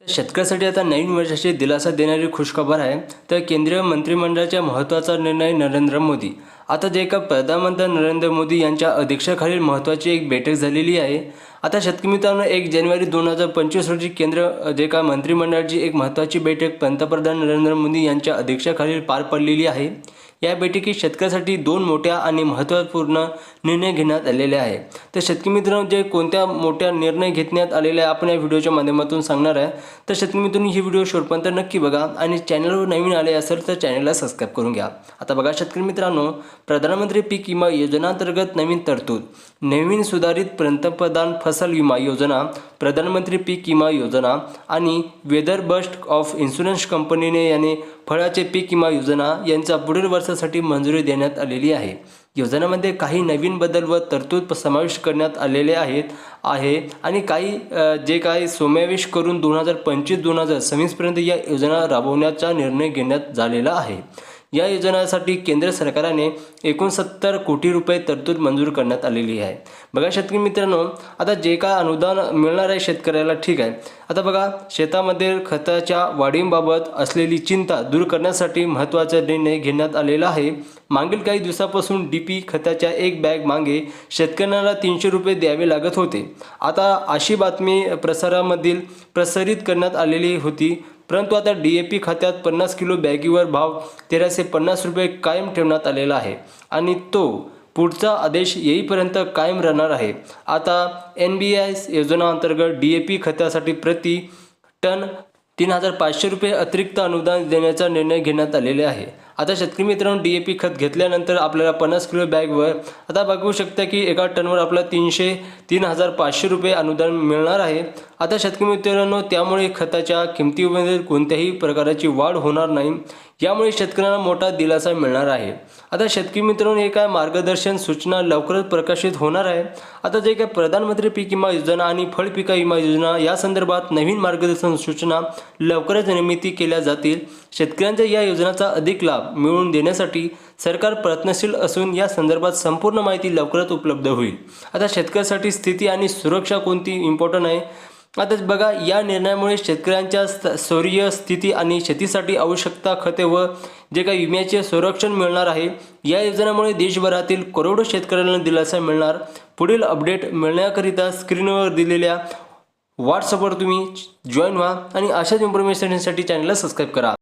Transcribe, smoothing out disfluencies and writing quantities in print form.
शेतकऱ्यासाठी आता नवीन वर्षाची दिलासा देणारी खुशखबर आहे। तर केंद्रीय मंत्रिमंडळाचा महत्त्वाचा निर्णय नरेंद्र मोदी आता जे का प्रधानमंत्री नरेंद्र मोदी यांच्या अध्यक्षतेखाली महत्त्वाची एक बैठक झालेली आहे। आता शेतकरी मित्रांनो 1 जानेवारी 2025 रोजी केंद्र जे का मंत्रिमंडळाची एक महत्त्वाची बैठक पंतप्रधान नरेंद्र मोदी यांच्या अध्यक्षतेखाली पार पडलेली आहे। या बैठकीत शेतकऱ्यासाठी 2 मोठ्या आणि महत्त्वपूर्ण निर्णय घेण्यात आलेले आहे। तर शेतकरी मित्रांनो जे कोणत्या मोठ्या निर्णय घेण्यात आलेले आहे आपण या व्हिडिओच्या माध्यमातून सांगणार आहे। तर शेतकरी मित्रांनो ही व्हिडिओ शेवटपर्यंत नक्की बघा आणि चॅनलवर नवीन आले असेल तर चॅनलला सबस्क्राइब करून घ्या। आता बघा शेतकरी मित्रांनो प्रधानमंत्री पीक विमा योजना अंतर्गत नवीन तरतूद, नवीन सुधारित पंतप्रधान फसल विमा योजना, प्रधानमंत्री पीक विमा योजना आणि वेदर बस्ट ऑफ इन्शुरन्स कंपनीने याने फळाचे पीक विमा योजना यांचा पुढील वर्षासाठी मंजुरी देण्यात आलेली आहे। योजनेमध्ये काही नवीन बदल व तरतूद समाविष्ट करण्यात आलेले आहे आणि काही समावेश करून 2025-2026 पर्यंत या योजना राबवण्याचा निर्णय घेण्यात झालेला आहे। या योजनेसाठी केंद्र सरकारने 69 कोटी रुपये तरतूद मंजूर करण्यात आलेली आहे। बघा शेतकरी मित्रांनो आता जे का अनुदान मिळणार आहे शेतकऱ्याला ठीक आहे। आता बघा शेतामध्ये खताच्या वाढीबाबत असलेली चिंता दूर करण्यासाठी महत्त्वाचा निर्णय घेण्यात आलेला आहे। मागील काही दिवसापासून डीपी खताच्या एक बॅग मागे शेतकऱ्यांना 300 रुपये द्यावे लागत होते। आता अशी बातमी प्रसारित करण्यात आलेली होती, परंतु आता डीएपी खात्यात 50 किलो बॅगीवर भाव 1350 रुपये कायम ठेवण्यात आलेला आहे आणि तो पुढचा आदेश येईपर्यंत कायम राहणार आहे। आता NBS योजना अंतर्गत डीएपी खतासाठी प्रति टन 3500 रुपये अतिरिक्त अनुदान देण्याचा निर्णय घेण्यात आलेले आहे। आता शेतकरी मित्रांनो डीएपी खत घेतल्यानंतर आपल्याला 50 किलो बॅगवर आता बघू शकता की एका टनवर आपल्याला 3500 रुपये अनुदान मिळणार आहे। आता शेतकरी मित्रांनो त्यामुळे खताच्या किमतीमध्ये कोणत्याही प्रकारची वाढ होणार नाही, यामुळे शेतकऱ्यांना मोठा दिलासा मिळणार आहे। आता शेतकरी मित्रांनो एका मार्गदर्शन सूचना लवकरच प्रकाशित होणार आहे। आता जे काय प्रधानमंत्री पीक विमा योजना आणि फळ पीक विमा योजना या संदर्भात नवीन मार्गदर्शन सूचना लवकरच निर्मिती केल्या जातील। शेतकऱ्यांच्या या योजनेचा अधिक लाभ मिळवून देण्यासाठी सरकार प्रयत्नशील असून या संदर्भात संपूर्ण माहिती लवकरच उपलब्ध होईल। आता शेतकऱ्यासाठी स्थिती आणि सुरक्षा कोणती इम्पॉर्टंट आहे। आता बघा या निर्णयामुळे शेतकऱ्यांच्या शौर्य स्थिती आणि शेतीसाठी आवश्यकता खते व जे काही विम्याचे संरक्षण मिळणार आहे। या योजनेमुळे देशभरातील करोडो शेतकऱ्यांना दिलासा मिळणार। पुढील अपडेट मिळण्याकरिता स्क्रीनवर दिलेल्या व्हॉट्सअपवर तुम्ही जॉईन व्हा आणि अशाच इन्फॉर्मेशनसाठी चॅनलला सबस्क्राइब करा।